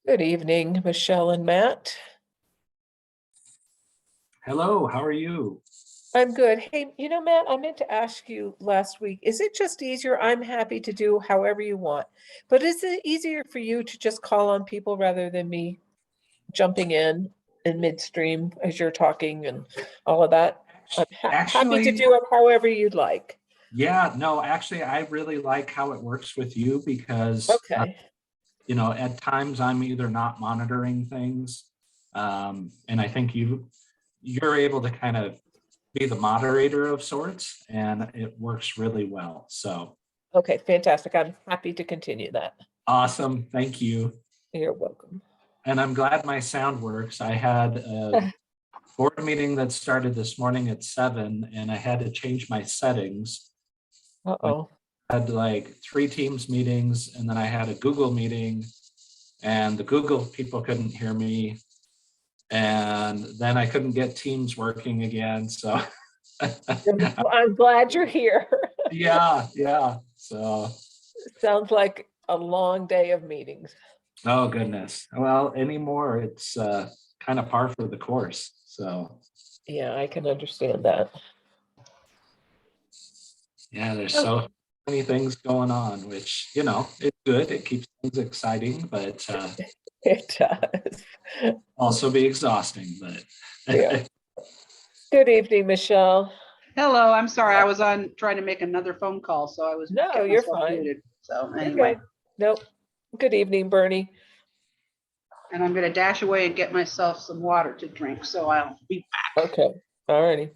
Good evening, Michelle and Matt. Hello, how are you? I'm good. Hey, Matt, I meant to ask you last week, is it just easier? I'm happy to do however you want, but is it easier for you to just call on people rather than me jumping in midstream as you're talking and all of that? I'm happy to Actually, do it however you'd like. yeah, no, actually, I really like how it works with you because, Okay. at times I'm either not monitoring things, and I think you're able to kind of be the moderator of sorts, and it works really well. So Okay, fantastic. I'm happy to continue that. awesome, thank you. You're welcome. And I'm glad my sound works. I had a board meeting that started this morning at 7, and I had to change my settings. Uh-oh. Had like 3 Teams meetings, and then I had a Google meeting, and the Google people couldn't hear me, and then I couldn't get Teams working again. So I'm glad you're here. yeah. So Sounds like a long day of meetings. oh goodness. Well, anymore, it's kind of par for the course. So Yeah, I can understand that. yeah, there's Oh, so many things going on, which it's good. It keeps things exciting, but it does. also be exhausting. Yeah. But Good evening, Michelle. Hello, I'm sorry. I was on trying to make another phone call, so I was No, kept you're myself fine. muted. So You're anyway, good. Nope. Good evening, Bernie. and I'm gonna dash away and get myself some water to drink. So I'll be Okay. All righty.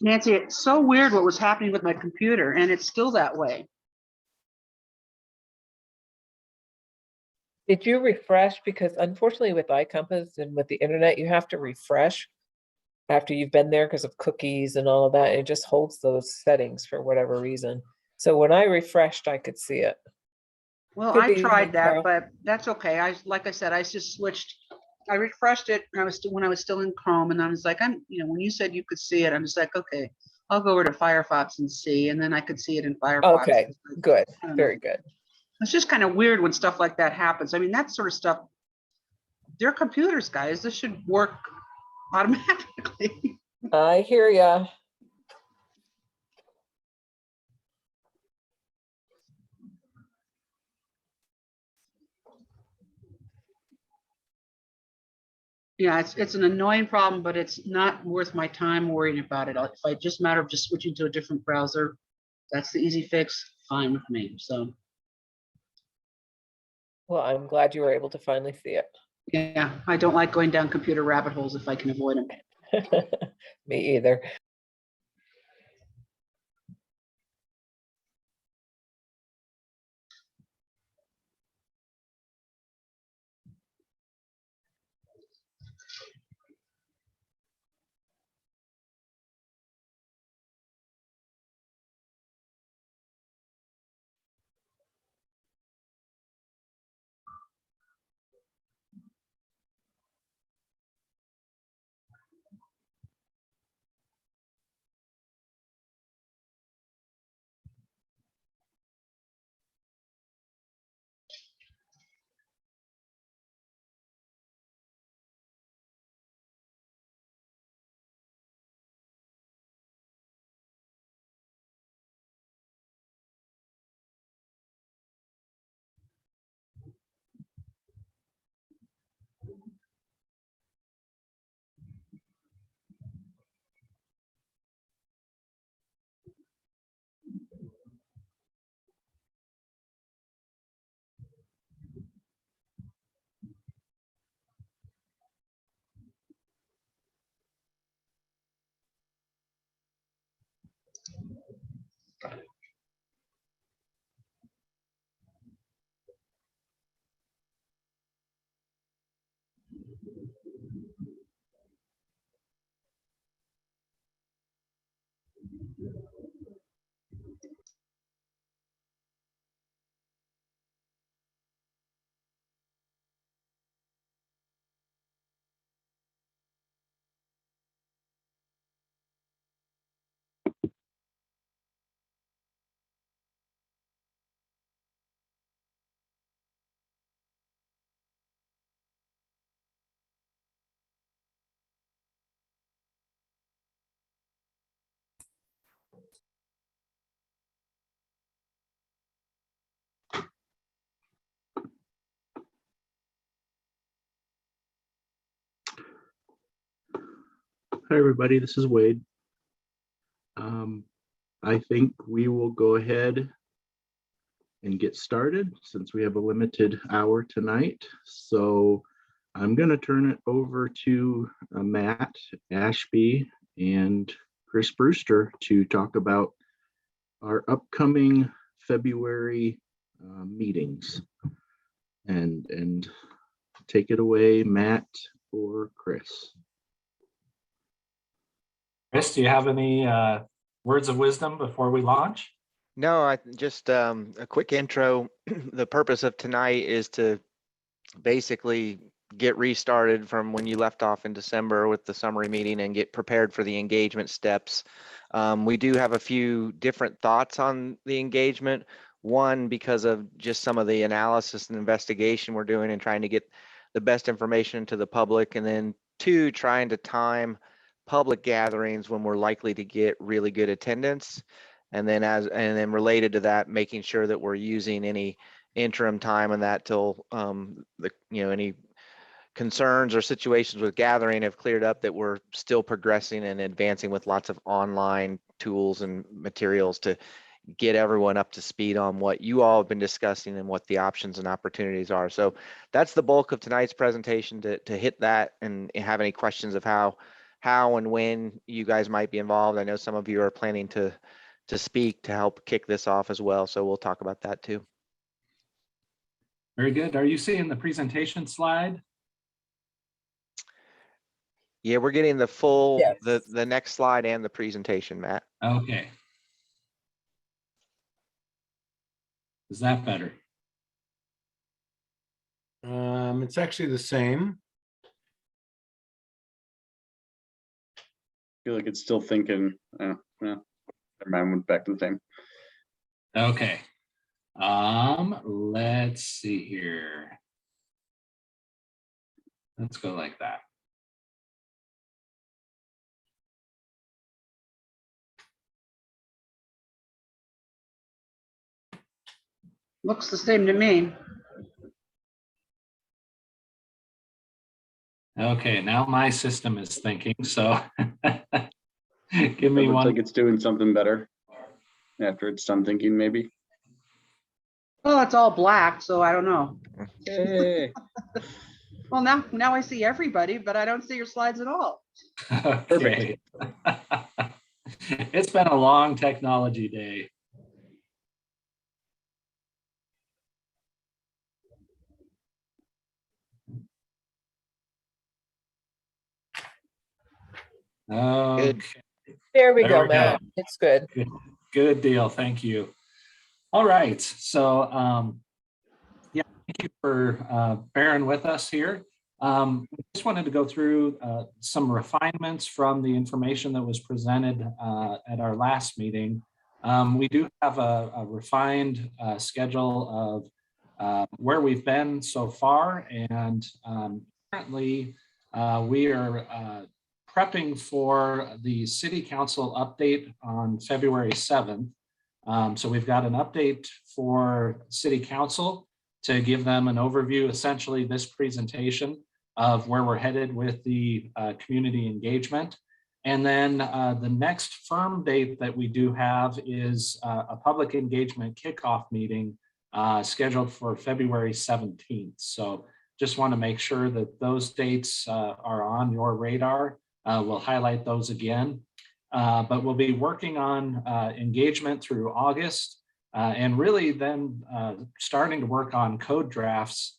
Nancy, it's so weird what was happening with my computer, and it's still that way. Did you refresh? Because unfortunately with iCompass and with the internet, you have to refresh after you've been there because of cookies and all of that. It just holds those settings for whatever reason. So when I refreshed, I could see it. Well, Good I evening, tried that, Carol. but that's okay. Like I said, I just switched. I refreshed it. When I was still in Chrome, and I was like, when you said you could see it, I'm just like, okay, I'll go over to Firefox and see, and then I could see it in Firefox. Okay, good, very good. It's just kind of weird when stuff like that happens. I mean, that sort of stuff, they're computers, guys. This should work automatically. I hear ya. Yeah, it's an annoying problem, but it's not worth my time worrying about it. If I just matter of just switching to a different browser, that's the easy fix, fine with me. So Well, I'm glad you were able to finally see it. yeah, I don't like going down computer rabbit holes if I can avoid them. Me either. Hi, everybody. This is Wade. I think we will go ahead and get started since we have a limited hour tonight. So I'm going to turn it over to Matt Ashby and Chris Brewster to talk about our upcoming February meetings. And take it away, Matt or Chris. Chris, do you have any words of wisdom before we launch? No, I just a quick intro. The purpose of tonight is to basically get restarted from when you left off in December with the summary meeting and get prepared for the engagement steps. We do have a few different thoughts on the engagement. One, because of just some of the analysis and investigation we're doing and trying to get the best information to the public. And then two, trying to time public gatherings when we're likely to get really good attendance. And then related to that, making sure that we're using any interim time and that till any concerns or situations with gathering have cleared up, that we're still progressing and advancing with lots of online tools and materials to get everyone up to speed on what you all have been discussing and what the options and opportunities are. So that's the bulk of tonight's presentation, to hit that and have any questions of how and when you guys might be involved. I know some of you are planning to speak to help kick this off as well. So we'll talk about that too. Very good. Are you seeing the presentation slide? Yeah, we're getting the full, Yes. the next slide and the presentation, Matt. Okay. Is that better? It's actually the same. I feel like it's still thinking. Yeah, never mind, went back to the same. Okay. Let's see here. Let's go like that. Looks the same to me. Okay, now my system is thinking, so give It me looks one. like it's doing something better after it's done thinking, maybe. Oh, it's all black, so I don't know. Hey. Well, now I see everybody, but I don't see your slides at all. Okay. It's been a long technology day. Okay. There we There go, we Matt. go. It's good. Good deal. Thank you. All right. So, yeah, thank you for bearing with us here. We just wanted to go through some refinements from the information that was presented at our last meeting. We do have a refined schedule of where we've been so far, and currently we are prepping for the City Council update on February 7th. So we've got an update for City Council to give them an overview, essentially this presentation of where we're headed with the community engagement. And then the next firm date that we do have is a public engagement kickoff meeting scheduled for February 17th. So just want to make sure that those dates are on your radar. We'll highlight those again. But we'll be working on engagement through August and really then starting to work on code drafts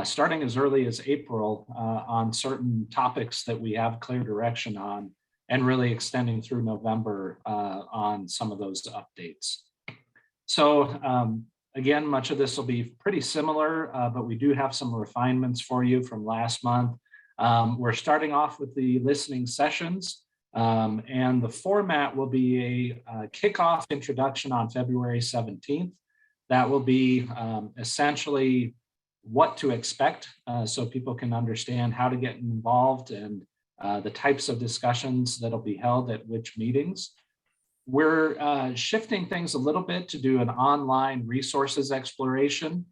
starting as early as April on certain topics that we have clear direction on. and really extending through November on some of those updates. So again, much of this will be pretty similar, but we do have some refinements for you from last month. We're starting off with the listening sessions, and the format will be a kickoff introduction on February 17th. That will be essentially what to expect, so people can understand how to get involved and the types of discussions that'll be held at which meetings. We're shifting things a little bit to do an online resources exploration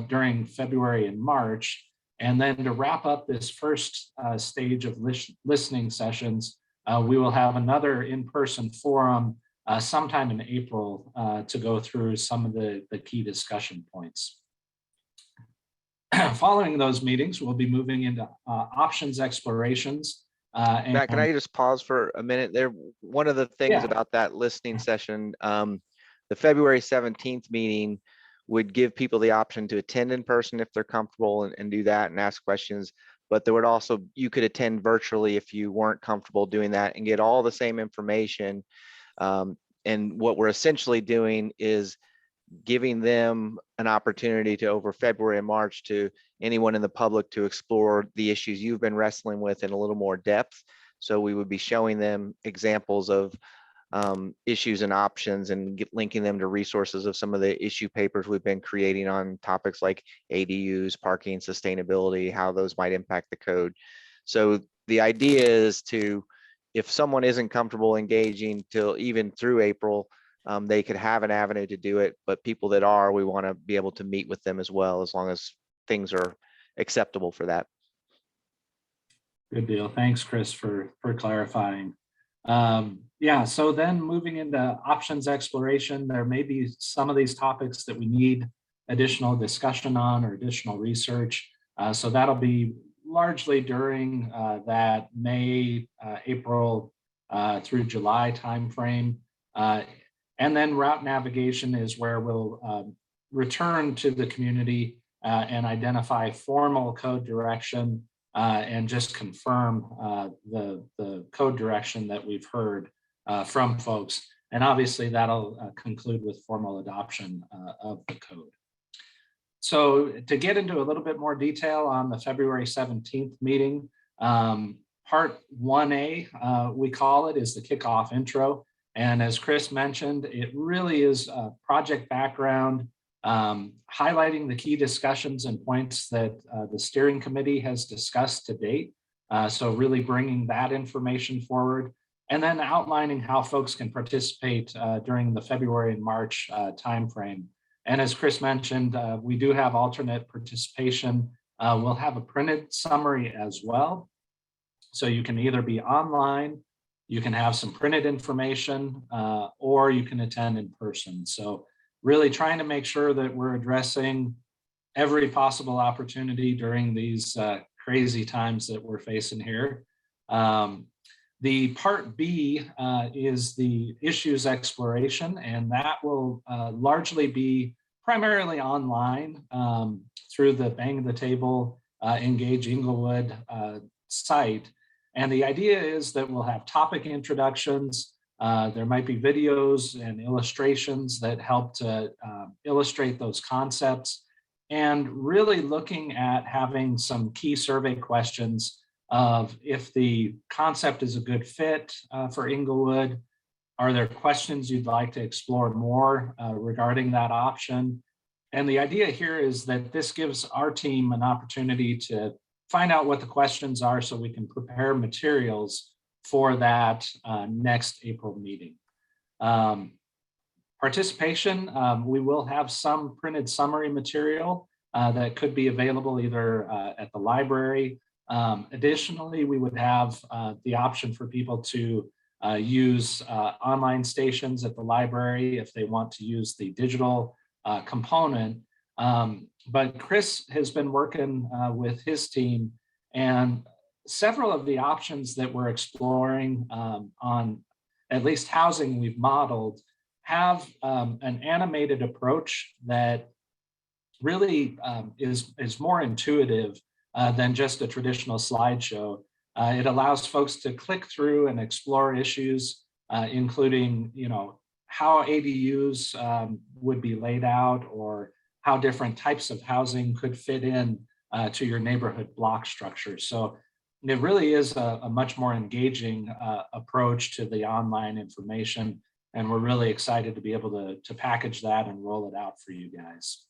during February and March. And then to wrap up this first stage of listening sessions, we will have another in-person forum sometime in April to go through some of the key discussion points. Following those meetings, we'll be moving into options explorations. Matt, can I just pause for a minute there? One of the things Yeah. about that listening session, the February 17th meeting would give people the option to attend in person if they're comfortable and do that and ask questions. But there would also, you could attend virtually if you weren't comfortable doing that and get all the same information. And what we're essentially doing is giving them an opportunity to, over February and March, to anyone in the public to explore the issues you've been wrestling with in a little more depth. So we would be showing them examples of issues and options and linking them to resources of some of the issue papers we've been creating on topics like ADUs, parking, sustainability, how those might impact the code. So the idea is to, if someone isn't comfortable engaging till even through April, they could have an avenue to do it, but people that are, we want to be able to meet with them as well, as long as things are acceptable for that. Good deal. Thanks, Chris, for clarifying. Yeah, so then moving into options exploration, there may be some of these topics that we need additional discussion on or additional research. So that'll be largely during that May, April through July timeframe. And then route navigation is where we'll return to the community and identify formal code direction and just confirm the code direction that we've heard from folks. And obviously that'll conclude with formal adoption of the code. So to get into a little bit more detail on the February 17th meeting, part 1A, we call it, is the kickoff intro. And as Chris mentioned, it really is a project background, highlighting the key discussions and points that the steering committee has discussed to date. So really bringing that information forward, and then outlining how folks can participate during the February and March timeframe. And as Chris mentioned, we do have alternate participation. We'll have a printed summary as well. So you can either be online, you can have some printed information, or you can attend in person. So really trying to make sure that we're addressing every possible opportunity during these crazy times that we're facing here. The part B is the issues exploration, and that will largely be primarily online through the Bang the Table Engage Inglewood site. And the idea is that we'll have topic introductions. There might be videos and illustrations that help to illustrate those concepts, and really looking at having some key survey questions of if the concept is a good fit for Inglewood. Are there questions you'd like to explore more regarding that option? And the idea here is that this gives our team an opportunity to find out what the questions are so we can prepare materials for that next April meeting. Participation, we will have some printed summary material that could be available either at the library. Additionally, we would have the option for people to use online stations at the library if they want to use the digital component. But Chris has been working with his team, and several of the options that we're exploring on at least housing we've modeled have an animated approach that really is more intuitive than just a traditional slideshow. It allows folks to click through and explore issues, including, how ADUs would be laid out, or how different types of housing could fit in to your neighborhood block structure. So it really is a much more engaging approach to the online information. And we're really excited to be able to package that and roll it out for you guys.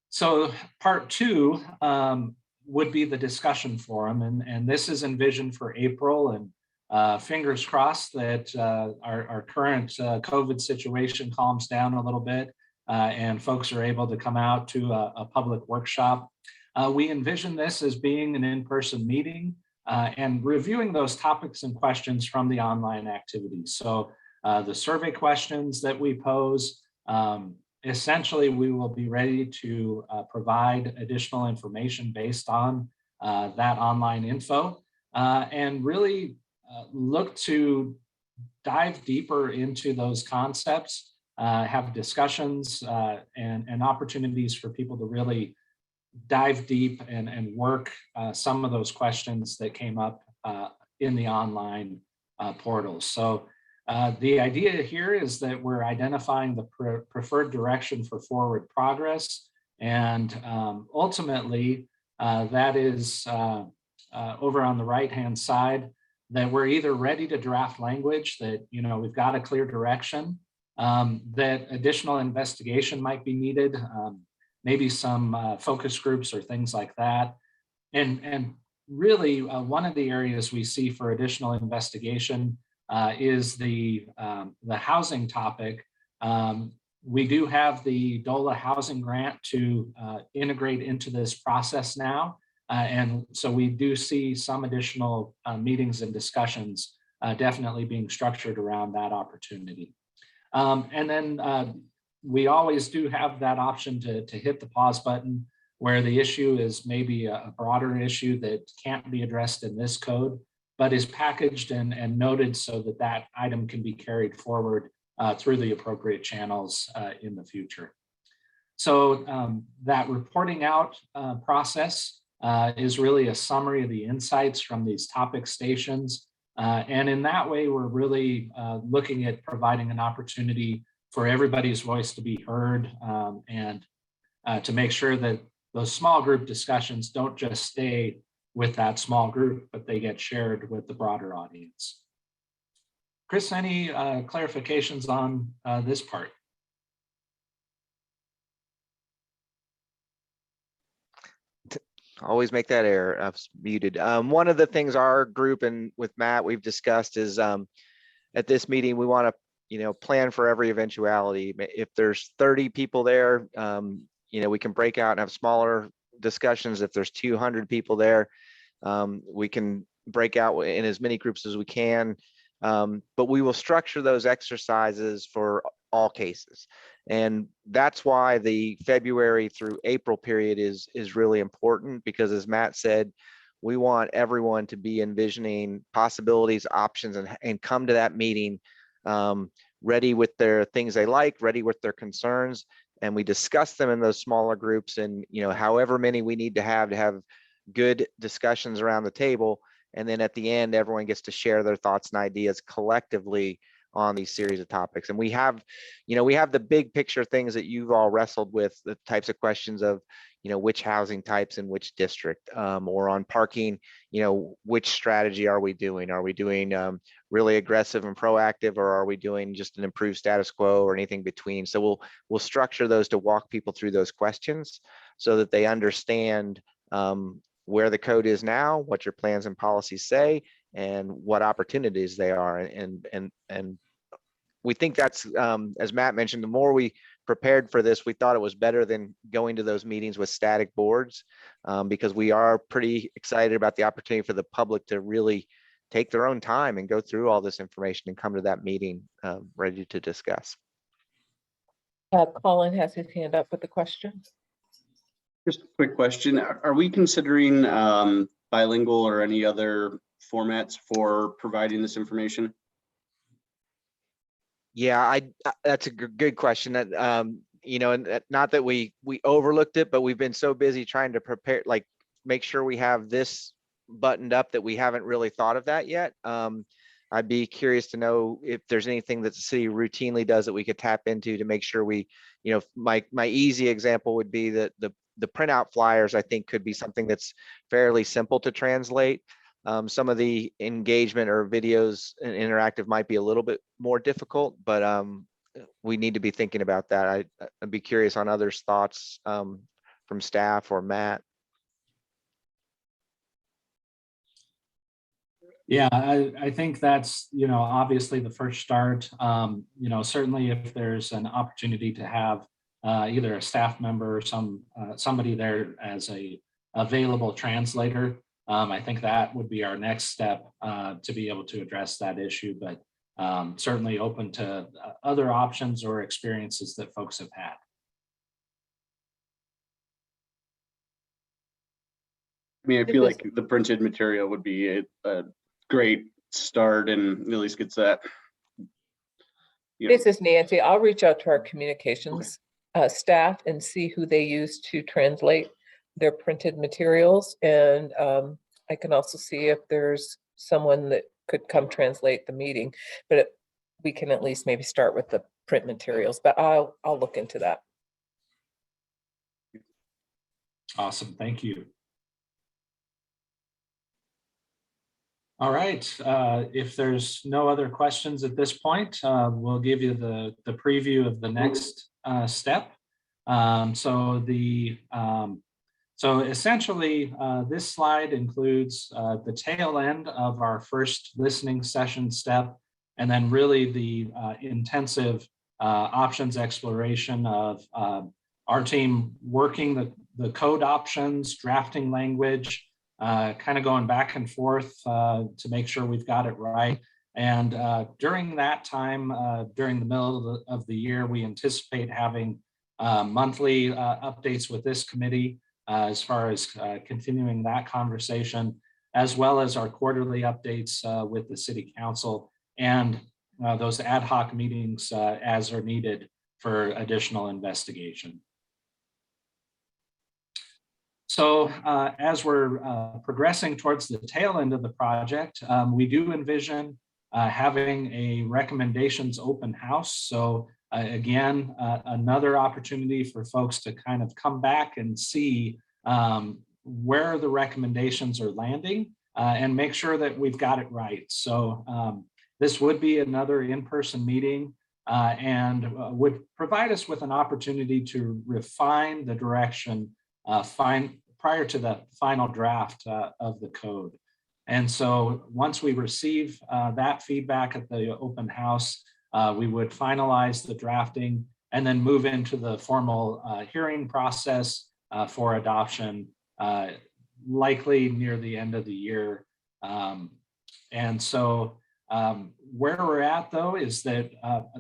So part 2 would be the discussion forum. And this is envisioned for April, and fingers crossed that our current COVID situation calms down a little bit and folks are able to come out to a public workshop. We envision this as being an in-person meeting and reviewing those topics and questions from the online activities. So the survey questions that we pose, essentially we will be ready to provide additional information based on that online info and really look to dive deeper into those concepts, have discussions and opportunities for people to really dive deep and work some of those questions that came up in the online portals. So the idea here is that we're identifying the preferred direction for forward progress. And ultimately, that is over on the right-hand side, that we're either ready to draft language that, we've got a clear direction, that additional investigation might be needed, maybe some focus groups or things like that. And really one of the areas we see for additional investigation is the housing topic. We do have the DOLA housing grant to integrate into this process now. And so we do see some additional meetings and discussions definitely being structured around that opportunity. And then we always do have that option to hit the pause button where the issue is maybe a broader issue that can't be addressed in this code, but is packaged and noted so that that item can be carried forward through the appropriate channels in the future. So that reporting out process is really a summary of the insights from these topic stations. And in that way, we're really looking at providing an opportunity for everybody's voice to be heard and to make sure that those small group discussions don't just stay with that small group, but they get shared with the broader audience. Chris, any clarifications on this part? Always make that error. I've muted. One of the things our group and with Matt we've discussed is at this meeting we want to plan for every eventuality. If there's 30 people there, we can break out and have smaller discussions. If there's 200 people there, we can break out in as many groups as we can. But we will structure those exercises for all cases. And that's why the February through April period is really important, because as Matt said, we want everyone to be envisioning possibilities, options, and come to that meeting ready with their things they like, ready with their concerns. And we discuss them in those smaller groups, and however many we need to have good discussions around the table. And then at the end, everyone gets to share their thoughts and ideas collectively on these series of topics. And we have the big picture things that you've all wrestled with, the types of questions of, which housing types in which district, or on parking, which strategy are we doing? Are we doing really aggressive and proactive, or are we doing just an improved status quo, or anything between? So we'll structure those to walk people through those questions so that they understand where the code is now, what your plans and policies say, and what opportunities they are. And we think that's, as Matt mentioned, the more we prepared for this, we thought it was better than going to those meetings with static boards, because we are pretty excited about the opportunity for the public to really take their own time and go through all this information and come to that meeting ready to discuss. Colin has his hand up with the question. Just a quick question. Are we considering bilingual or any other formats for providing this information? Yeah, that's a good question. That and not that we overlooked it, but we've been so busy trying to prepare, like make sure we have this buttoned up that we haven't really thought of that yet. I'd be curious to know if there's anything that the city routinely does that we could tap into to make sure we, my easy example would be that the printout flyers, I think, could be something that's fairly simple to translate. Some of the engagement or videos and interactive might be a little bit more difficult, but we need to be thinking about that. I'd be curious on others' thoughts from staff or Matt. Yeah, I think that's, obviously the first start. Certainly if there's an opportunity to have either a staff member or somebody there as a available translator, I think that would be our next step to be able to address that issue, but certainly open to other options or experiences that folks have had. I mean, I feel like the printed material would be a great start and at least gets that. This is Nancy. I'll reach out to our communications staff and see who they use to translate their printed materials. And I can also see if there's someone that could come translate the meeting, but we can at least maybe start with the print materials, but I'll look into that. Awesome, thank you. All right, if there's no other questions at this point, we'll give you the preview of the next step. So essentially, this slide includes the tail end of our first listening session step, and then really the intensive options exploration of our team working the code options, drafting language, kind of going back and forth to make sure we've got it right. And during that time, during the middle of the year, we anticipate having monthly updates with this committee as far as continuing that conversation, as well as our quarterly updates with the city council and those ad hoc meetings as are needed for additional investigation. So as we're progressing towards the tail end of the project, we do envision having a recommendations open house. So again, another opportunity for folks to kind of come back and see where the recommendations are landing and make sure that we've got it right. So this would be another in-person meeting and would provide us with an opportunity to refine the direction prior to the final draft of the code. And so once we receive that feedback at the open house, we would finalize the drafting and then move into the formal hearing process for adoption, likely near the end of the year. And so where we're at though is that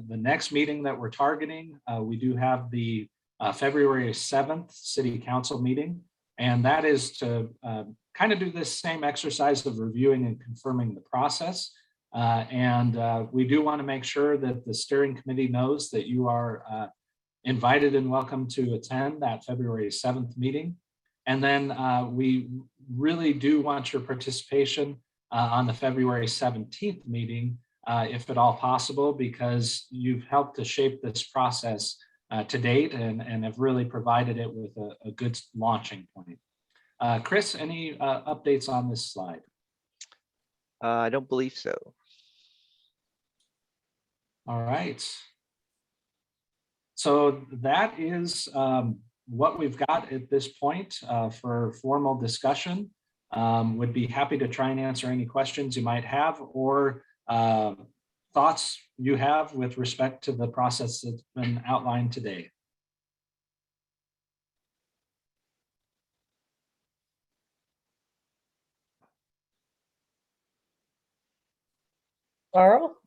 the next meeting that we're targeting, we do have the February 7th City Council meeting, and that is to kind of do this same exercise of reviewing and confirming the process. And we do want to make sure that the steering committee knows that you are invited and welcome to attend that February 7th meeting. And then we really do want your participation on the February 17th meeting, if at all possible, because you've helped to shape this process to date and have really provided it with a good launching point. Chris, any updates on this slide? I don't believe so. All right. So that is what we've got at this point for formal discussion. Would be happy to try and answer any questions you might have or thoughts you have with respect to the process that's been outlined today. Carl?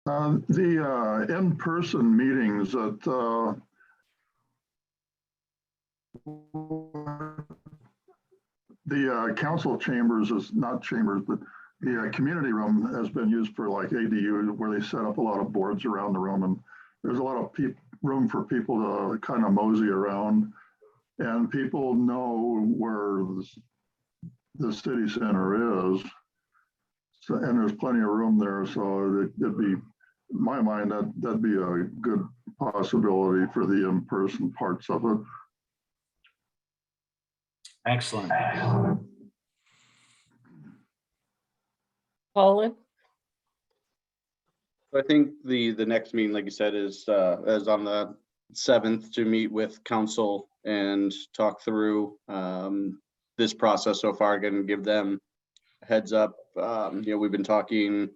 The in-person meetings at the council chambers is not chambers, but the community room has been used for like ADU, where they set up a lot of boards around the room, and there's a lot of room for people to kind of mosey around. and people know where the city center is. So, and there's plenty of room there, so it'd be, in my mind, that'd be a good possibility for the in-person parts of it. Excellent. Colin? I think the next meeting, like you said, is on the 7th to meet with council and talk through this process so far. Again, give them a heads up. We've been talking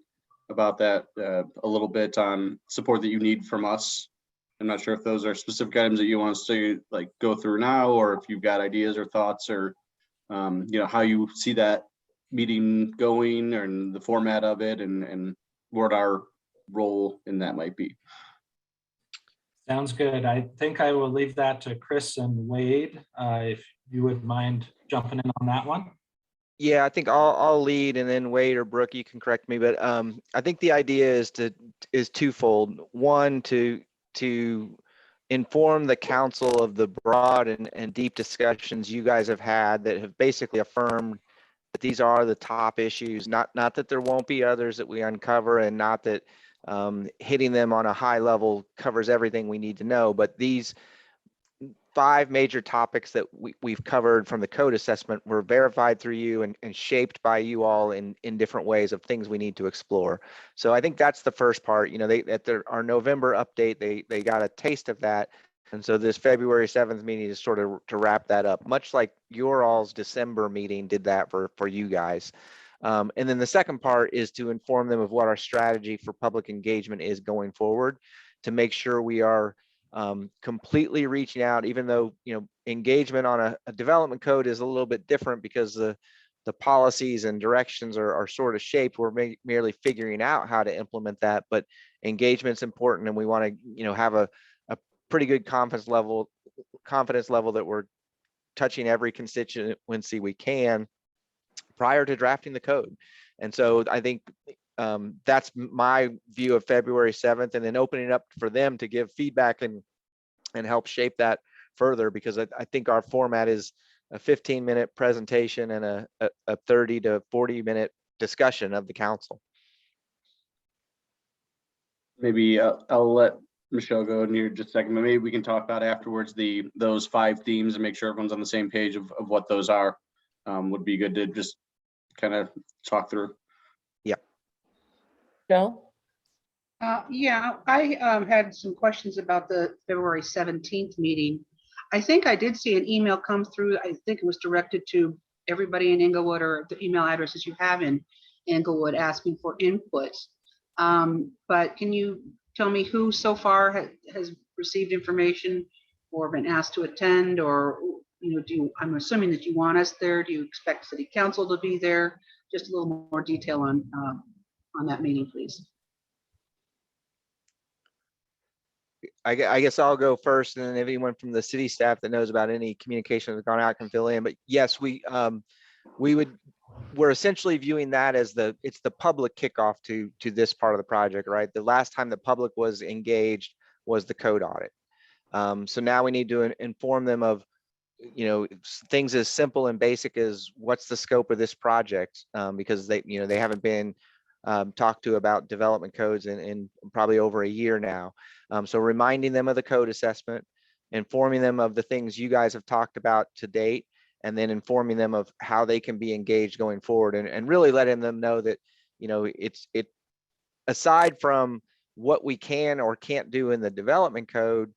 about that a little bit on support that you need from us. I'm not sure if those are specific items that you want us to like go through now, or if you've got ideas or thoughts, or how you see that meeting going and the format of it, and what our role in that might be. Sounds good. I think I will leave that to Chris and Wade, if you would mind jumping in on that one. Yeah, I think I'll lead, and then Wade or Brooke, you can correct me. But I think the idea is twofold. One, to inform the council of the broad and deep discussions you guys have had that have basically affirmed that these are the top issues. Not that there won't be others that we uncover, and not that hitting them on a high level covers everything we need to know, but these 5 major topics that we've covered from the code assessment were verified through you and shaped by you all in different ways of things we need to explore. So I think that's the first part. At our November update, they got a taste of that. And so this February 7th meeting is sort of to wrap that up, much like your all's December meeting did that for you guys. And then the second part is to inform them of what our strategy for public engagement is going forward, to make sure we are completely reaching out, even though engagement on a development code is a little bit different because the policies and directions are sort of shaped. We're merely figuring out how to implement that, but engagement's important, and we want to have a pretty good confidence level that we're touching every constituency we can prior to drafting the code. And so I think that's my view of February 7th, and then opening up for them to give feedback and help shape that further, because I think our format is a 15-minute presentation and a 30 to 40-minute discussion of the council. Maybe I'll let Michelle go in here just a second, but maybe we can talk about afterwards those 5 themes and make sure everyone's on the same page of what those are. Would be good to just kind of talk through. Yeah. Joe? Yeah, I had some questions about the February 17th meeting. I think I did see an email come through. I think it was directed to everybody in Inglewood, or the email addresses you have in Inglewood, asking for input. But can you tell me who so far has received information or been asked to attend, or I'm assuming that you want us there. Do you expect city council to be there? Just a little more detail on that meeting, please. I guess I'll go first, and then anyone from the city staff that knows about any communication that's gone out can fill in. But yes, we're essentially viewing that as it's the public kickoff to this part of the project, right? The last time the public was engaged was the code audit. So now we need to inform them of things as simple and basic as what's the scope of this project, because they haven't been talked to about development codes in probably over a year now. So reminding them of the code assessment, informing them of the things you guys have talked about to date, and then informing them of how they can be engaged going forward, and really letting them know that it aside from what we can or can't do in the development code,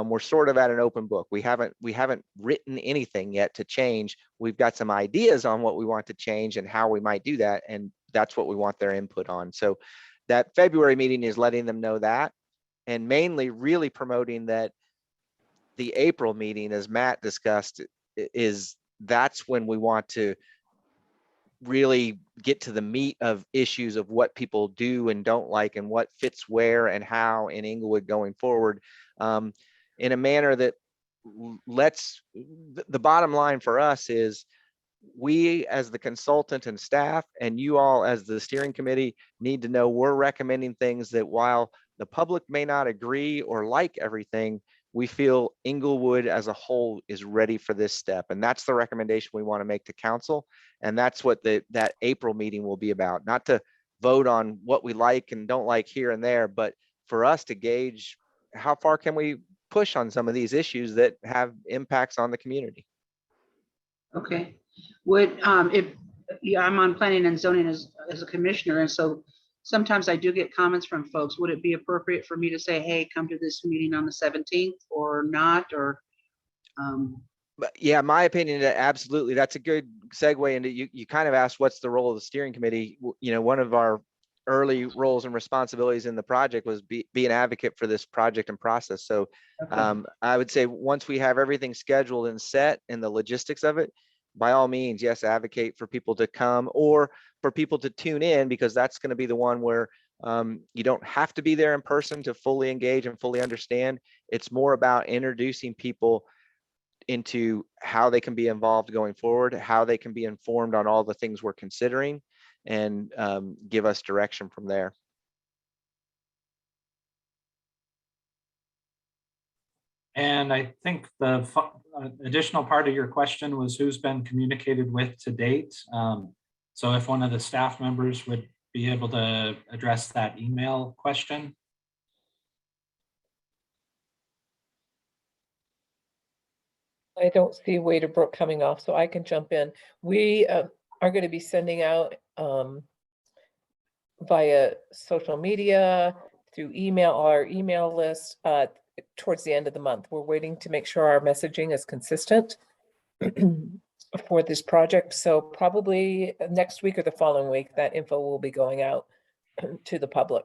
we're sort of at an open book. We haven't written anything yet to change. We've got some ideas on what we want to change and how we might do that, and that's what we want their input on. So that February meeting is letting them know that, and mainly really promoting that the April meeting, as Matt discussed, that's when we want to really get to the meat of issues of what people do and don't like, and what fits where and how in Inglewood going forward, in a manner that the bottom line for us is, we as the consultant and staff, and you all as the steering committee, need to know we're recommending things that, while the public may not agree or like everything, we feel Inglewood as a whole is ready for this step. And that's the recommendation we want to make to council. And that's what that April meeting will be about, not to vote on what we like and don't like here and there, but for us to gauge how far can we push on some of these issues that have impacts on the community. Okay. Would, yeah, I'm on planning and zoning as a commissioner, and so sometimes I do get comments from folks. Would it be appropriate for me to say, hey, come to this meeting on the 17th or not, or? But yeah, my opinion, absolutely. That's a good segue into you kind of asked what's the role of the steering committee. You know, one of our early roles and responsibilities in the project was be an advocate for this project and process. So Okay. I would say once we have everything scheduled and set and the logistics of it, by all means, yes, advocate for people to come or for people to tune in, because that's going to be the one where you don't have to be there in person to fully engage and fully understand. It's more about introducing people into how they can be involved going forward, how they can be informed on all the things we're considering, and give us direction from there. And I think the additional part of your question was who's been communicated with to date. So if one of the staff members would be able to address that email question. I don't see Wader Brook coming off, so I can jump in. We are going to be sending out via social media, through email, our email list towards the end of the month. We're waiting to make sure our messaging is consistent for this project. So probably next week or the following week, that info will be going out to the public.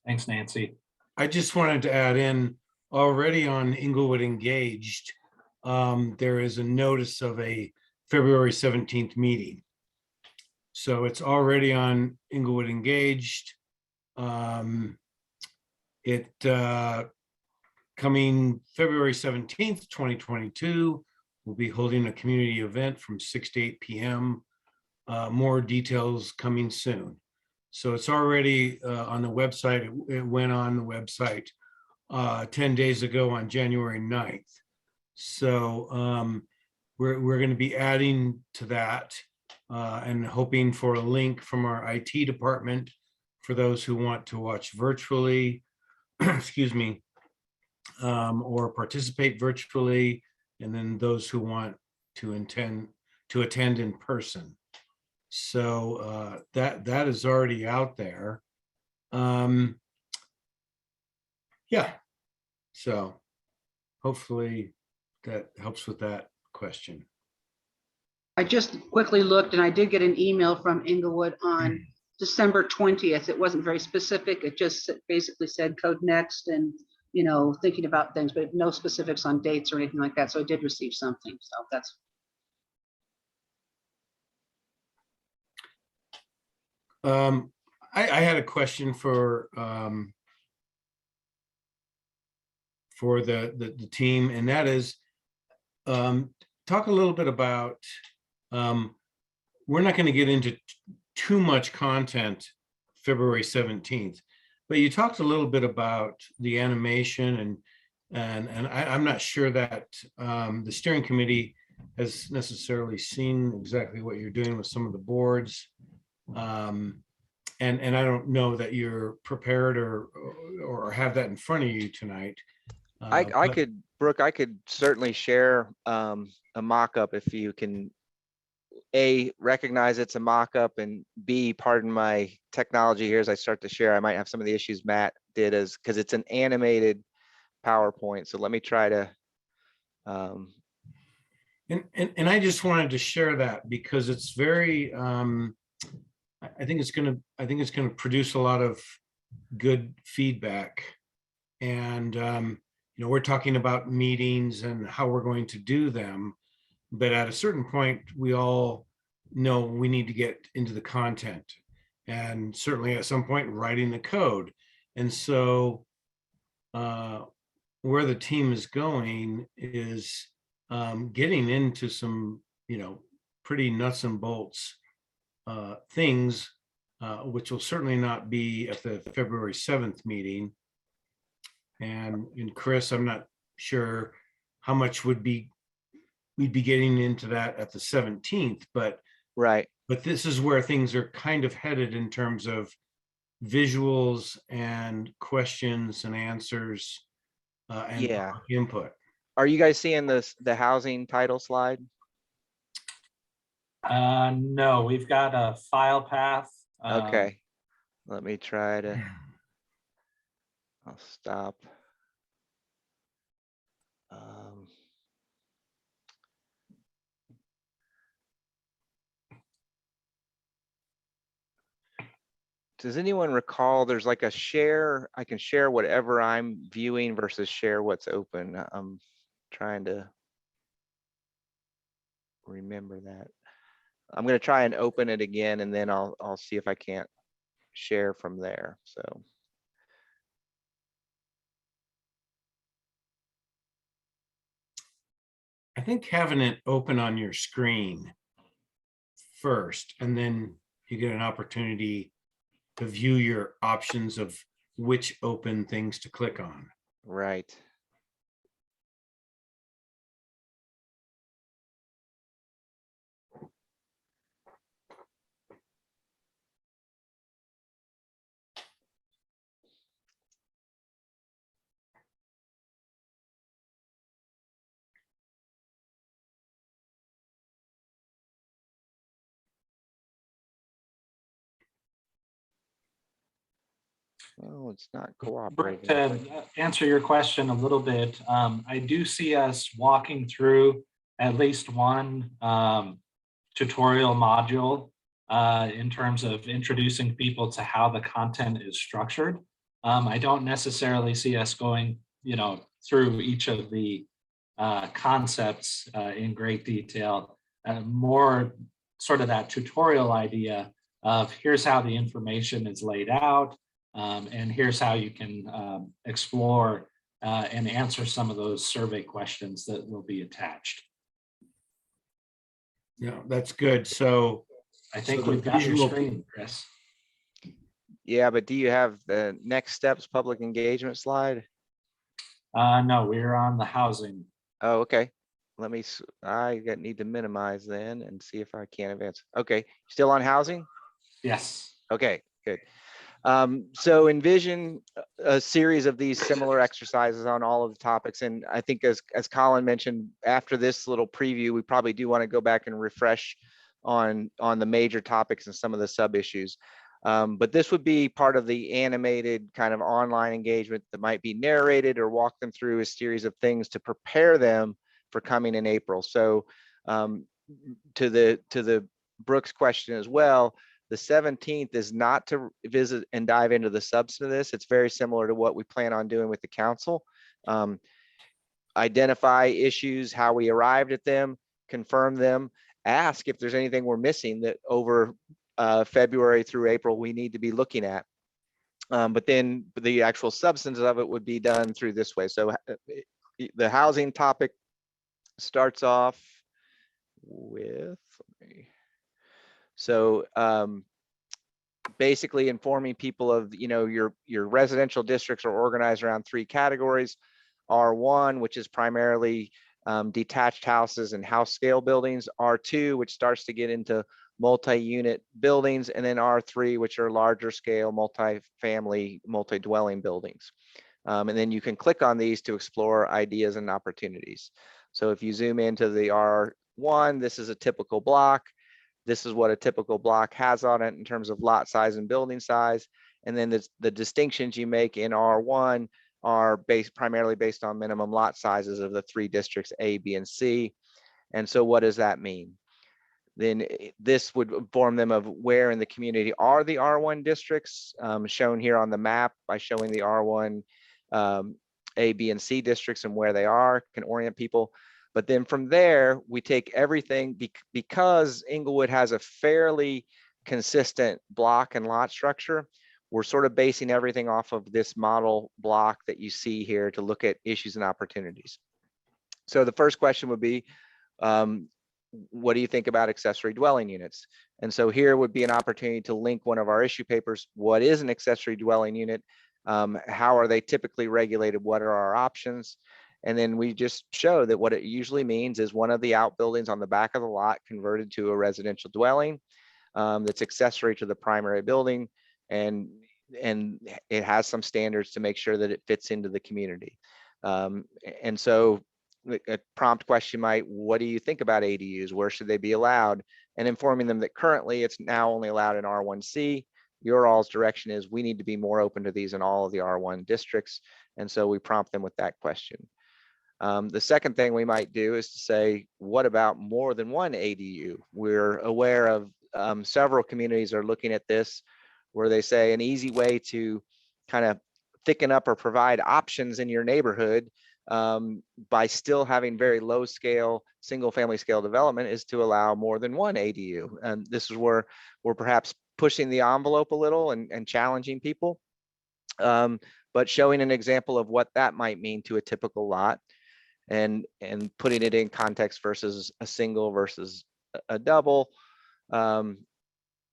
Thanks, Nancy. I just wanted to add in, already on Inglewood Engaged, there is a notice of a February 17th meeting. So it's already on Inglewood Engaged. Coming February 17th, 2022, we'll be holding a community event from 6 to 8 p.m. More details coming soon. So it's already on the website. It went on the website 10 days ago on January 9th. So we're going to be adding to that and hoping for a link from our IT department for those who want to watch virtually, excuse me, or participate virtually, and then those who want to attend in person. So that is already out there. Yeah, so hopefully that helps with that question. I just quickly looked and I did get an email from Inglewood on December 20th. It wasn't very specific. It just basically said code next and, you know, thinking about things, but no specifics on dates or anything like that. So I did receive something. So that's. I had a question for the team, and that is, talk a little bit about, we're not going to get into too much content February 17th, but you talked a little bit about the animation, and I'm not sure that the steering committee has necessarily seen exactly what you're doing with some of the boards. And I don't know that you're prepared or have that in front of you tonight. I could, Brooke, I could certainly share a mock-up if you can, A, recognize it's a mock-up, and B, pardon my technology here as I start to share. I might have some of the issues Matt did because it's an animated PowerPoint. So let me try to. And I just wanted to share that because it's very, I think it's going to produce a lot of good feedback. And, you know, we're talking about meetings and how we're going to do them. But at a certain point, we all know we need to get into the content, and certainly at some point writing the code. And so where the team is going is getting into some, you know, pretty nuts and bolts things, which will certainly not be at the February 7th meeting. And Chris, I'm not sure how much we'd be getting into that at the 17th, but Right. this is where things are kind of headed in terms of visuals and questions and answers and Yeah. input. Are you guys seeing the housing title slide? No, we've got a file path. Okay. Let me try to, I'll stop. Does anyone recall there's like a share? I can share whatever I'm viewing versus share what's open. I'm trying to remember that. I'm going to try and open it again, and then I'll see if I can't share from there. So. I think having it open on your screen first, and then you get an opportunity to view your options of which open things to click on. Right. Oh, it's not Brooke, cooperating. to answer your question a little bit, I do see us walking through at least one tutorial module in terms of introducing people to how the content is structured. I don't necessarily see us going, through each of the concepts in great detail. More sort of that tutorial idea of here's how the information is laid out. And here's how you can explore and answer some of those survey questions that will be attached. Yeah, that's good. So I think the we've got your visual- screen, Chris. Yeah, but do you have the next steps public engagement slide? No, we're on the housing. Oh, okay. Let me, need to minimize then and see if I can advance. Okay, still on housing? Yes. Okay, good. So envision a series of these similar exercises on all of the topics. And I think as Colin mentioned, after this little preview, we probably do want to go back and refresh on the major topics and some of the sub issues. But this would be part of the animated kind of online engagement that might be narrated or walk them through a series of things to prepare them for coming in April. So to the Brooks question as well, the 17th is not to visit and dive into the substance of this. It's very similar to what we plan on doing with the council. Identify issues, how we arrived at them, confirm them, ask if there's anything we're missing that over February through April we need to be looking at. But then the actual substance of it would be done through this way. So the housing topic starts off with, basically informing people of, your residential districts are organized around 3 categories. R1, which is primarily detached houses and house scale buildings. R2, which starts to get into multi-unit buildings, and then R3, which are larger scale, multi-family, multi-dwelling buildings. And then you can click on these to explore ideas and opportunities. So if you zoom into the R1, this is a typical block. This is what a typical block has on it in terms of lot size and building size. And then the distinctions you make in R1 are primarily based on minimum lot sizes of the 3 districts A, B, and C. And so what does that mean? Then this would inform them of where in the community are the R1 districts, shown here on the map by showing the R1 A, B, and C districts and where they are, can orient people. But then from there, we take everything because Inglewood has a fairly consistent block and lot structure. We're sort of basing everything off of this model block that you see here to look at issues and opportunities. So the first question would be, what do you think about accessory dwelling units? And so here would be an opportunity to link one of our issue papers. What is an accessory dwelling unit? How are they typically regulated? What are our options? And then we just show that what it usually means is one of the outbuildings on the back of the lot converted to a residential dwelling that's accessory to the primary building, and it has some standards to make sure that it fits into the community. And so a prompt question might, what do you think about ADUs? Where should they be allowed? And informing them that currently it's now only allowed in R1C. Your all's direction is we need to be more open to these in all of the R1 districts. And so we prompt them with that question. The second thing we might do is to say, what about more than one ADU? We're aware of several communities are looking at this, where they say an easy way to kind of thicken up or provide options in your neighborhood by still having very low scale, single family scale development is to allow more than one ADU. And this is where we're perhaps pushing the envelope a little and challenging people, but showing an example of what that might mean to a typical lot, and putting it in context versus a single versus a double. And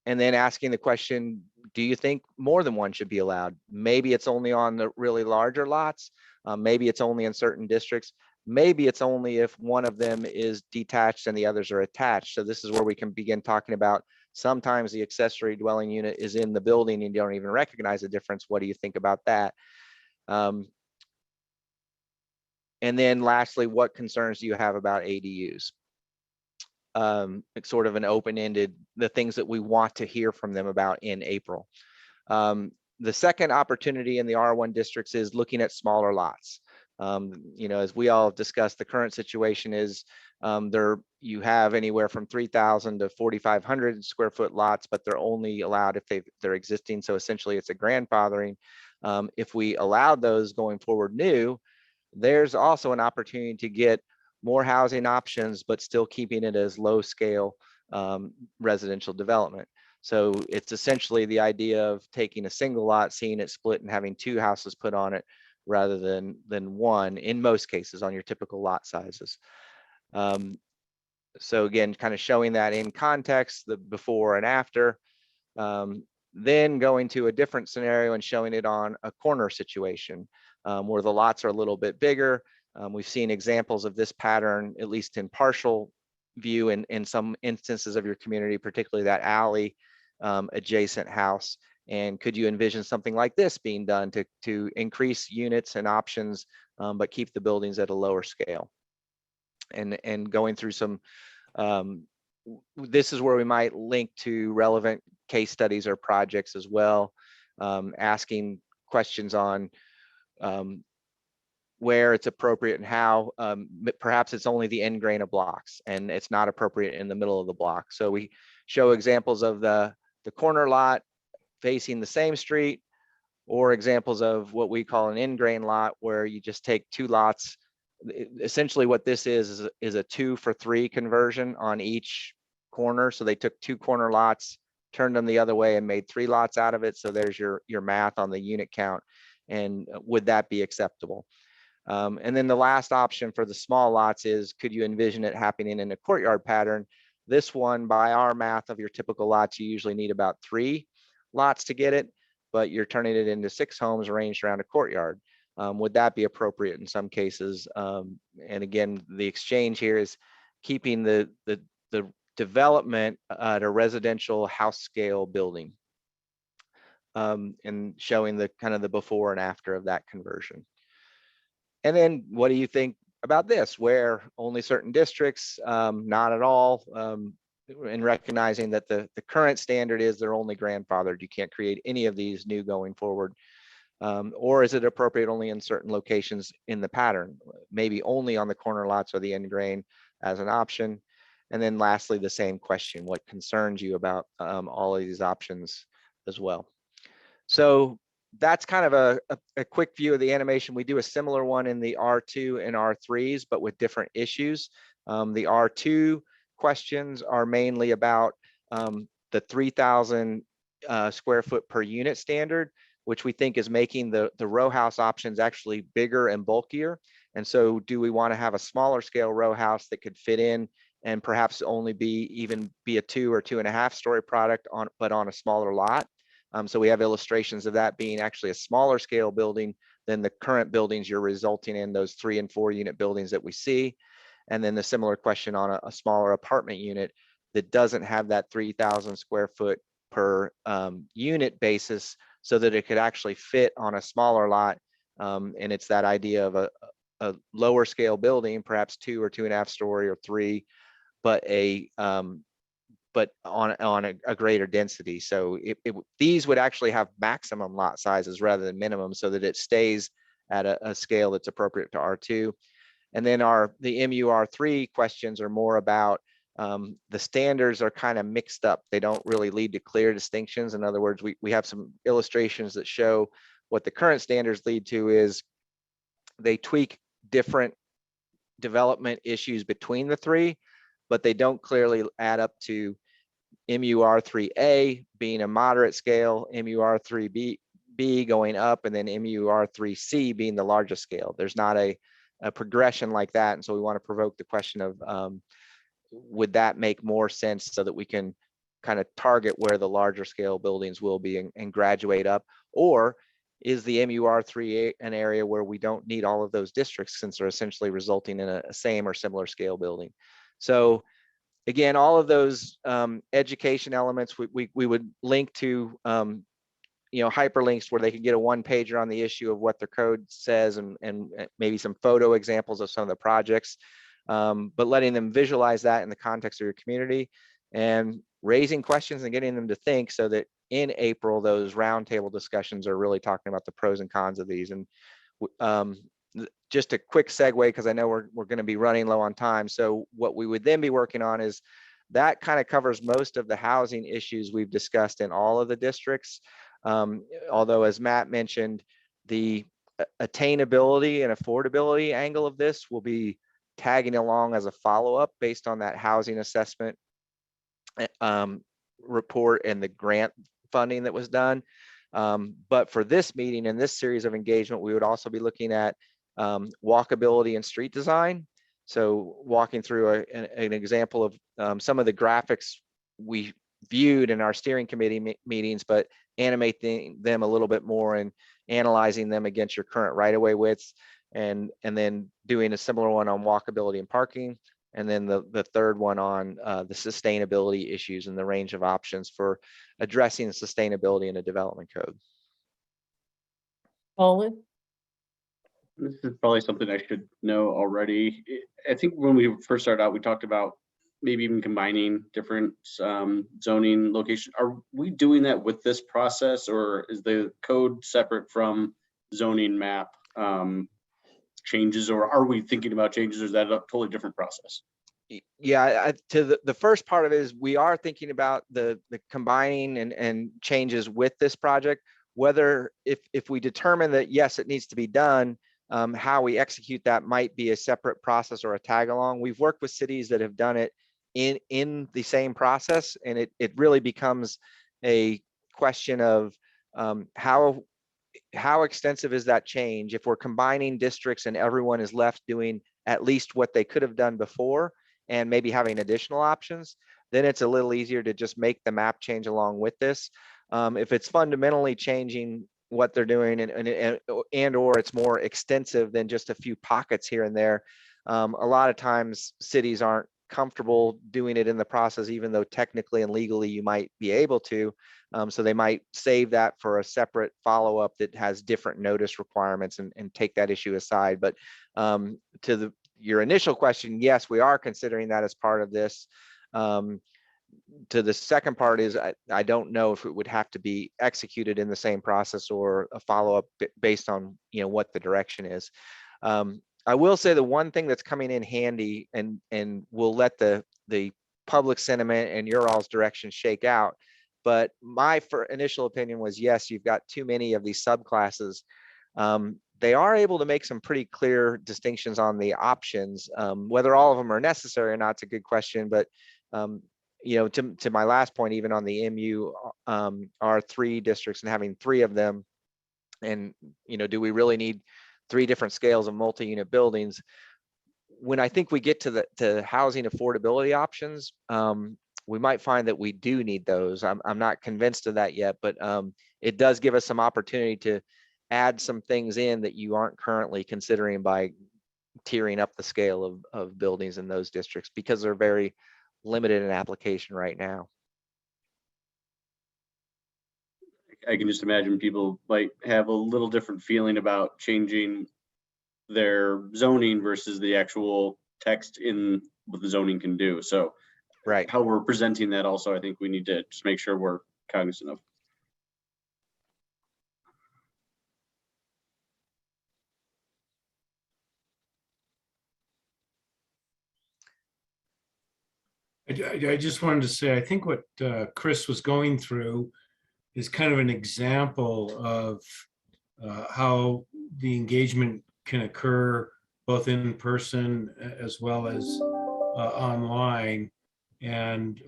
then asking the question, do you think more than one should be allowed? Maybe it's only on the really larger lots. Maybe it's only in certain districts. Maybe it's only if one of them is detached and the others are attached. So this is where we can begin talking about, sometimes the accessory dwelling unit is in the building and you don't even recognize the difference. What do you think about that? And then lastly, what concerns do you have about ADUs? It's sort of an open-ended, the things that we want to hear from them about in April. The second opportunity in the R1 districts is looking at smaller lots. You know, as we all discussed, the current situation is you have anywhere from 3,000 to 4,500 square foot lots, but they're only allowed if they're existing. So essentially it's a grandfathering. If we allowed those going forward new, there's also an opportunity to get more housing options, but still keeping it as low scale residential development. So it's essentially the idea of taking a single lot, seeing it split and having two houses put on it rather than one, in most cases, on your typical lot sizes. So again, kind of showing that in context, the before and after, then going to a different scenario and showing it on a corner situation where the lots are a little bit bigger. We've seen examples of this pattern, at least in partial view in some instances of your community, particularly that alley adjacent house. And could you envision something like this being done to increase units and options, but keep the buildings at a lower scale? And going through some, this is where we might link to relevant case studies or projects as well, asking questions on where it's appropriate and how. Perhaps it's only the end grain of blocks and it's not appropriate in the middle of the block. So we show examples of the corner lot facing the same street, or examples of what we call an end grain lot, where you just take two lots. Essentially what this is a 2-for-3 conversion on each corner. So they took two corner lots, turned them the other way and made 3 lots out of it. So there's your math on the unit count. And would that be acceptable? And then the last option for the small lots is, could you envision it happening in a courtyard pattern? This one, by our math of your typical lots, you usually need about 3 lots to get it, but you're turning it into 6 homes arranged around a courtyard. Would that be appropriate in some cases? And again, the exchange here is keeping the development at a residential house scale building, and showing the kind of the before and after of that conversion. And then what do you think about this, where only certain districts, not at all, and recognizing that the current standard is they're only grandfathered. You can't create any of these new going forward. Or is it appropriate only in certain locations in the pattern, maybe only on the corner lots or the end grain as an option? And then lastly, the same question, what concerns you about all of these options as well? So that's kind of a quick view of the animation. We do a similar one in the R2 and R3s, but with different issues. The R2 questions are mainly about the 3,000 square foot per unit standard, which we think is making the row house options actually bigger and bulkier. And so do we want to have a smaller scale row house that could fit in and perhaps only be a 2 or 2.5 story product but on a smaller lot? So we have illustrations of that being actually a smaller scale building than the current buildings you're resulting in, those 3 and 4 unit buildings that we see. And then the similar question on a smaller apartment unit that doesn't have that 3,000 square foot per unit basis, so that it could actually fit on a smaller lot. And it's that idea of a lower scale building, perhaps 2 or 2.5 story or 3, but on a greater density. So these would actually have maximum lot sizes rather than minimum, so that it stays at a scale that's appropriate to R2. And then the MUR3 questions are more about the standards are kind of mixed up. They don't really lead to clear distinctions. In other words, we have some illustrations that show what the current standards lead to is they tweak different development issues between the 3, but they don't clearly add up to MUR3A being a moderate scale, MUR3B going up, and then MUR3C being the largest scale. There's not a progression like that. And so we want to provoke the question of would that make more sense so that we can kind of target where the larger scale buildings will be and graduate up? Or is the MUR3 an area where we don't need all of those districts, since they're essentially resulting in a same or similar scale building? So again, all of those education elements, we would link to hyperlinks where they could get a 1-pager on the issue of what their code says, and maybe some photo examples of some of the projects, but letting them visualize that in the context of your community and raising questions and getting them to think, so that in April, those roundtable discussions are really talking about the pros and cons of these. And just a quick segue, because I know we're going to be running low on time. So what we would then be working on is that kind of covers most of the housing issues we've discussed in all of the districts. Although, as Matt mentioned, the attainability and affordability angle of this will be tagging along as a follow-up based on that housing assessment report and the grant funding that was done. But for this meeting and this series of engagement, we would also be looking at walkability and street design. So walking through an example of some of the graphics we viewed in our steering committee meetings, but animating them a little bit more and analyzing them against your current right-of-way widths, and then doing a similar one on walkability and parking, and then the third one on the sustainability issues and the range of options for addressing sustainability in a development code. Colin? This is probably something I should know already. I think when we first started out, we talked about maybe even combining different zoning locations. Are we doing that with this process, or is the code separate from zoning map changes, or are we thinking about changes, or is that a totally different process? Yeah, to the first part of it is we are thinking about the combining and changes with this project. Whether if we determine that yes, it needs to be done, how we execute that might be a separate process or a tag along. We've worked with cities that have done it in the same process, and it really becomes a question of how extensive is that change. If we're combining districts and everyone is left doing at least what they could have done before and maybe having additional options, then it's a little easier to just make the map change along with this. If it's fundamentally changing what they're doing and or it's more extensive than just a few pockets here and there, a lot of times cities aren't comfortable doing it in the process, even though technically and legally you might be able to. So they might save that for a separate follow-up that has different notice requirements and take that issue aside. But to your initial question, yes, we are considering that as part of this. To the second part is I don't know if it would have to be executed in the same process or a follow-up based on what the direction is. I will say the one thing that's coming in handy, and we'll let the public sentiment and your all's direction shake out, but my initial opinion was, yes, you've got too many of these subclasses. They are able to make some pretty clear distinctions on the options. Whether all of them are necessary or not, it's a good question, but to my last point, even on the MUR3 districts and having 3 of them, and do we really need 3 different scales of multi-unit buildings? When I think we get to the housing affordability options, we might find that we do need those. I'm not convinced of that yet, but it does give us some opportunity to add some things in that you aren't currently considering by tiering up the scale of buildings in those districts, because they're very limited in application right now. I can just imagine people might have a little different feeling about changing their zoning versus the actual text in what the zoning can do. So Right. how we're presenting that also, I think we need to just make sure we're cognizant of. I just wanted to say, I think what Chris was going through is kind of an example of how the engagement can occur both in person as well as online. And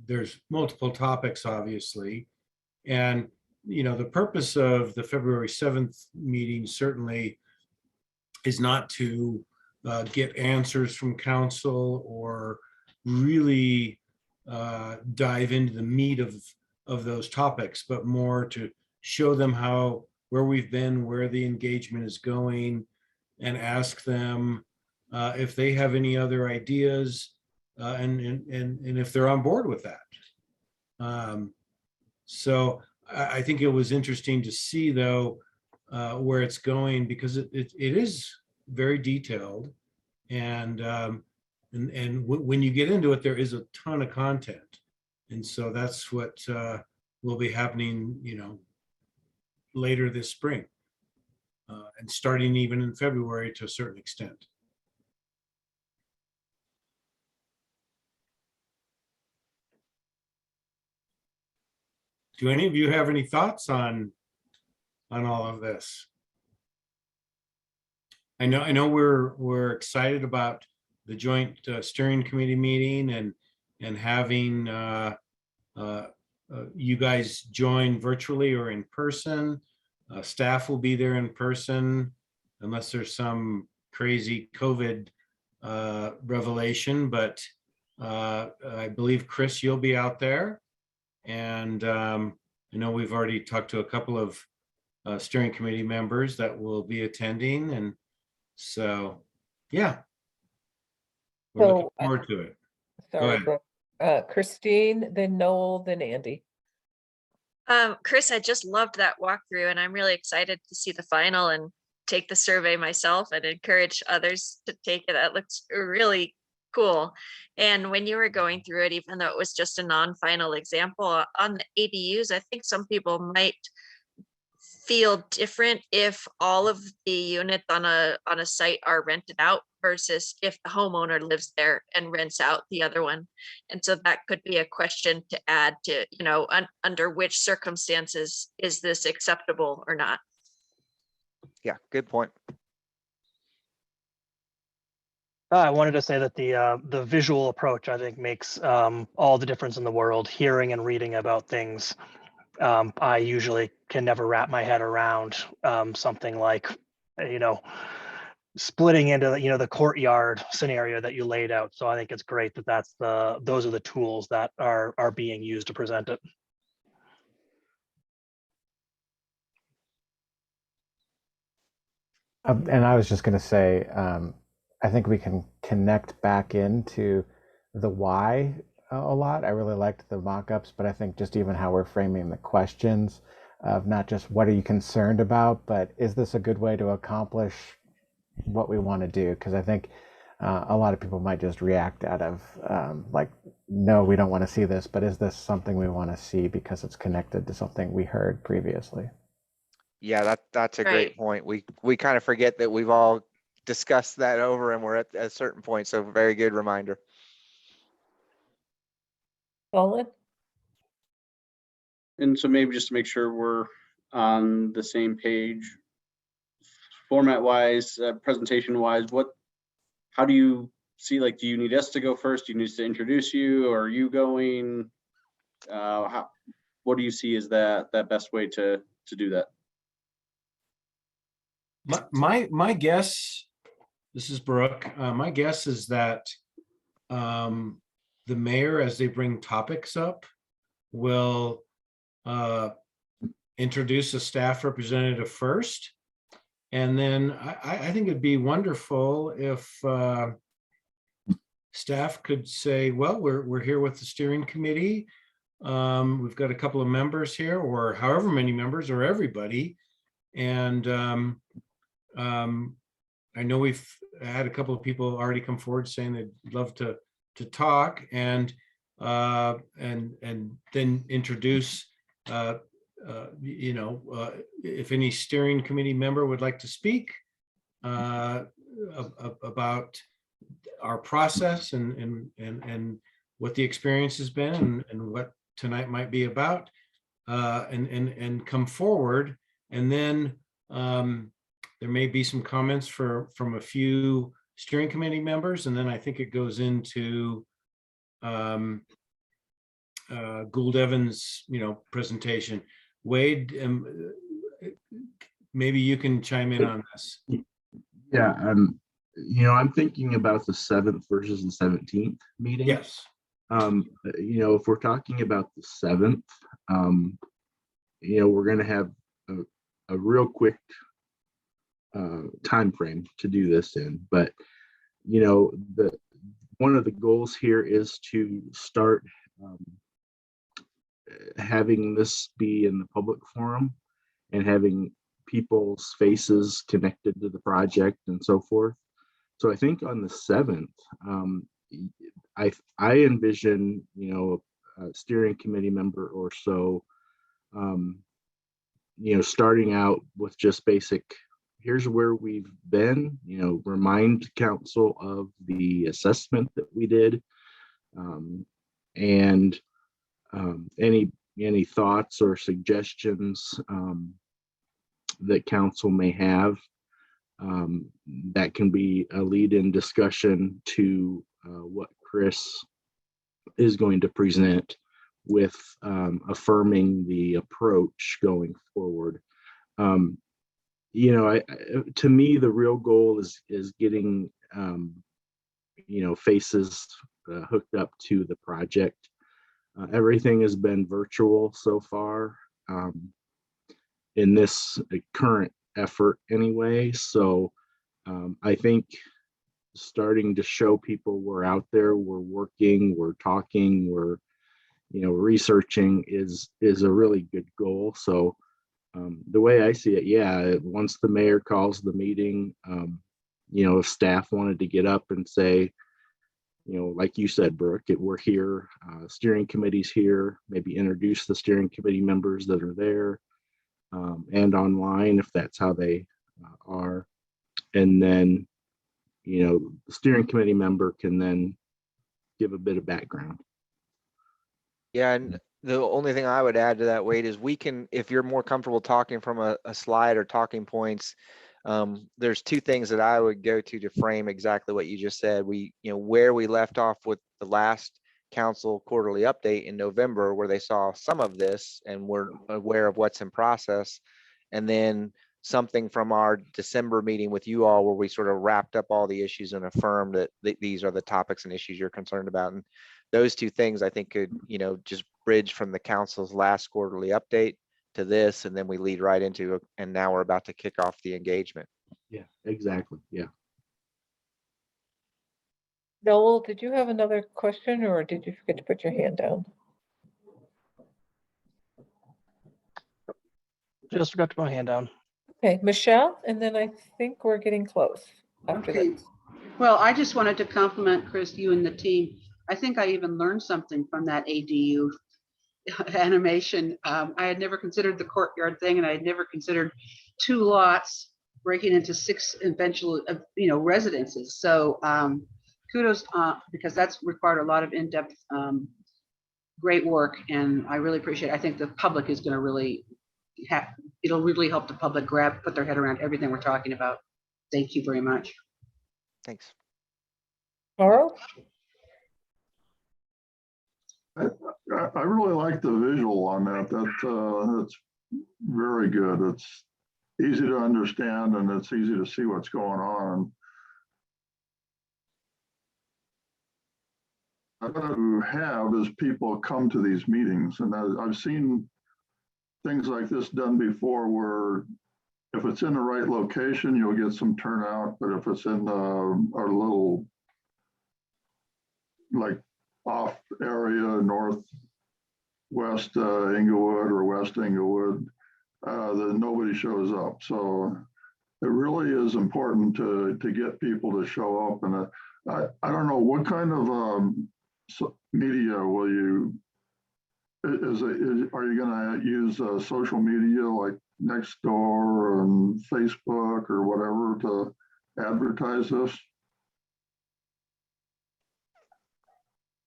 there's multiple topics, obviously. And, you know, the purpose of the February 7th meeting certainly is not to get answers from council or really dive into the meat of those topics, but more to show them where we've been, where the engagement is going, and ask them if they have any other ideas and if they're on board with that. So I think it was interesting to see, though, where it's going, because it is very detailed, and when you get into it, there is a ton of content, and so that's what will be happening, you know, later this spring, and starting even in February to a certain extent. Do any of you have any thoughts on all of this? I know we're excited about the joint steering committee meeting and having you guys join virtually or in person. Staff will be there in person unless there's some crazy COVID revelation, but I believe, Chris, you'll be out there. And I know we've already talked to a couple of steering committee members that will be attending. And so, yeah, we're looking forward to it. Sorry, ahead. Brooke. Christine, then Noel, then Andy. Chris, I just loved that walkthrough, and I'm really excited to see the final and take the survey myself and encourage others to take it. That looks really cool. And when you were going through it, even though it was just a non-final example on the ADUs, I think some people might feel different if all of the units on a site are rented out versus if the homeowner lives there and rents out the other one. And so that could be a question to add to, you know, under which circumstances is this acceptable or not? Yeah, good point. I wanted to say that the visual approach, I think, makes all the difference in the world. Hearing and reading about things, I usually can never wrap my head around something like, you know, splitting into the courtyard scenario that you laid out. So I think it's great that those are the tools that are being used to present it. And I was just going to say, I think we can connect back into the why a lot. I really liked the mock-ups, but I think just even how we're framing the questions of not just what are you concerned about, but is this a good way to accomplish what we want to do? Because I think a lot of people might just react out of like, no, we don't want to see this, but is this something we want to see because it's connected to something we heard previously? Yeah, that's a great point. We kind of forget that we've all discussed that over and we're at a certain point. So very good reminder. Colin? And so maybe just to make sure we're on the same page, format wise, presentation wise, how do you see, like, do you need us to go first? Do you need us to introduce you, or are you going? What do you see as that best way to do that? My guess, this is Brooke, my guess is that the mayor, as they bring topics up, will introduce a staff representative first. And then I think it'd be wonderful if staff could say, well, we're here with the steering committee. We've got a couple of members here, or however many members, or everybody. And I know we've had a couple of people already come forward saying they'd love to talk, and then introduce if any steering committee member would like to speak about our process and what the experience has been and what tonight might be about, and come forward. And then there may be some comments from a few steering committee members, and then I think it goes into Gould Evans, presentation. Wade, maybe you can chime in on this. Yeah, I'm thinking about the 7th versus the 17th meeting. Yes. If we're talking about the 7th, we're going to have a real quick time frame to do this in, but one of the goals here is to start having this be in the public forum and having people's faces connected to the project and so forth. So I think on the 7th, I envision, a steering committee member or so, starting out with just basic, here's where we've been, remind council of the assessment that we did, and any thoughts or suggestions that council may have. That can be a lead-in discussion to what Chris is going to present with affirming the approach going forward. To me, the real goal is getting faces hooked up to the project. Everything has been virtual so far in this current effort anyway. So I think starting to show people we're out there, we're working, we're talking, we're researching is a really good goal. So the way I see it, once the mayor calls the meeting, if staff wanted to get up and say, like you said, Brooke, we're here, steering committee's here, maybe introduce the steering committee members that are there, and online if that's how they are. And then, the steering committee member can then give a bit of background. Yeah, and the only thing I would add to that, Wade, is we can, if you're more comfortable talking from a slide or talking points, there's two things that I would go to frame exactly what you just said. Where we left off with the last council quarterly update in November, where they saw some of this and were aware of what's in process, and then something from our December meeting with you all, where we sort of wrapped up all the issues and affirmed that these are the topics and issues you're concerned about. And those two things I think could, just bridge from the council's last quarterly update to this, and then we lead right into it, and now we're about to kick off the engagement. Yeah, exactly. Yeah. Noel, did you have another question, or did you forget to put your hand down? Just forgot to put my hand down. Okay, Michelle, and then I think we're getting close after Okay. this. Well, I just wanted to compliment Chris, you and the team. I think I even learned something from that ADU animation. I had never considered the courtyard thing, and I had never considered 2 lots breaking into 6 eventual, residences. So kudos, because that's required a lot of in-depth, great work, and I really appreciate it. I think the public is going to really it'll really help the public put their head around everything we're talking about. Thank you very much. Thanks. Carl? I really like the visual on that. That's very good. It's easy to understand, and it's easy to see what's going on. to have is people come to these meetings. And I've seen things like this done before where if it's in the right location, you'll get some turnout, but if it's in a little like off area, northwest Inglewood or West Inglewood, then nobody shows up. So it really is important to get people to show up. And I don't know what kind of media will you, are you going to use social media like Nextdoor and Facebook or whatever to advertise this?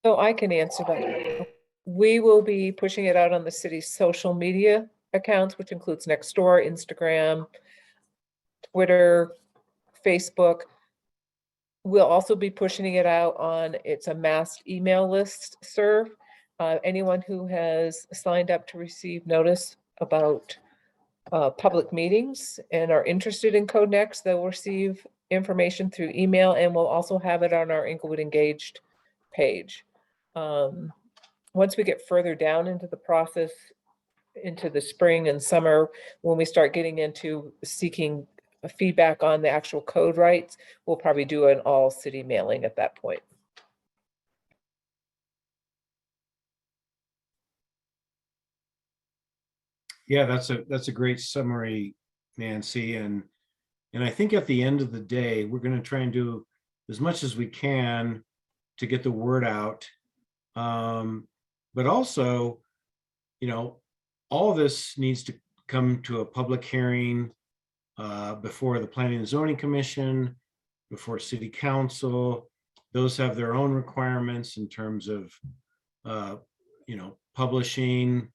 So I can answer that. We will be pushing it out on the city's social media accounts, which includes Nextdoor, Instagram, Twitter, Facebook. We'll also be pushing it out on, it's a mass email list serve. Anyone who has signed up to receive notice about public meetings and are interested in Code Next, they'll receive information through email, and we'll also have it on our Inglewood Engaged page. Once we get further down into the process, into the spring and summer, when we start getting into seeking feedback on the actual code rights, we'll probably do an all city mailing at that point. Yeah, that's a great summary, Nancy. And I think at the end of the day, we're going to try and do as much as we can to get the word out. But also, you know, all of this needs to come to a public hearing before the Planning and Zoning Commission, before City Council. Those have their own requirements in terms of, you know, publishing.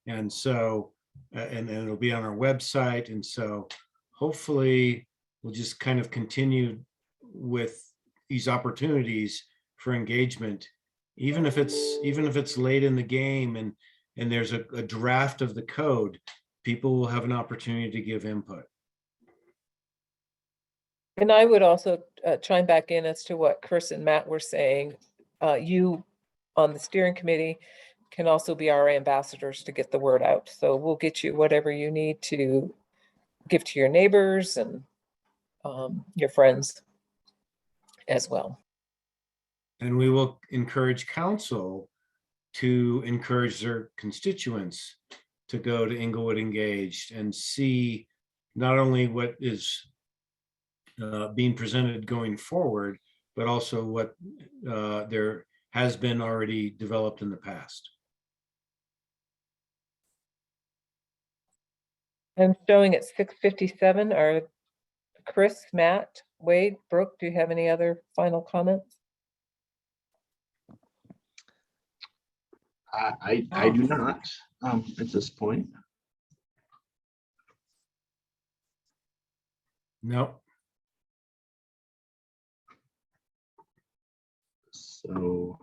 And so, and it'll be on our website. And so hopefully we'll just kind of continue with these opportunities for engagement, even if it's late in the game and there's a draft of the code, people will have an opportunity to give input. And I would also chime back in as to what Chris and Matt were saying. You on the steering committee can also be our ambassadors to get the word out. So we'll get you whatever you need to give to your neighbors and your friends as well. And we will encourage council to encourage their constituents to go to Inglewood Engaged and see not only what is being presented going forward, but also what there has been already developed in the past. I'm showing at 6:57. Are Chris, Matt, Wade, Brooke, do you have any other final comments? I do not at this point. No. So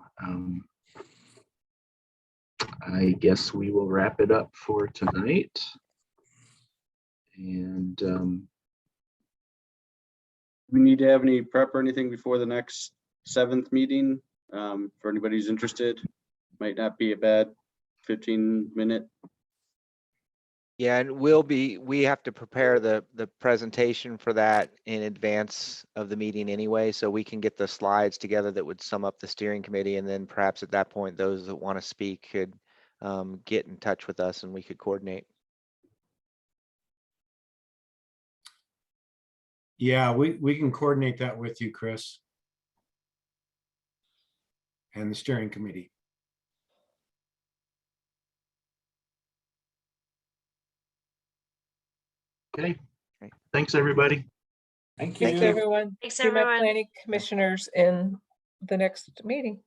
I guess we will wrap it up for tonight. And We need to have any prep or anything before the next 7th meeting for anybody who's interested. Might not be a bad 15-minute. Yeah, and we have to prepare the presentation for that in advance of the meeting anyway, so we can get the slides together that would sum up the steering committee, and then perhaps at that point, those that want to speak could get in touch with us and we could coordinate. Yeah, we can coordinate that with you, Chris. And the steering committee. okay, thanks everybody. Thank you. Thanks, everyone. Thanks, See my everyone. planning commissioners in the next meeting.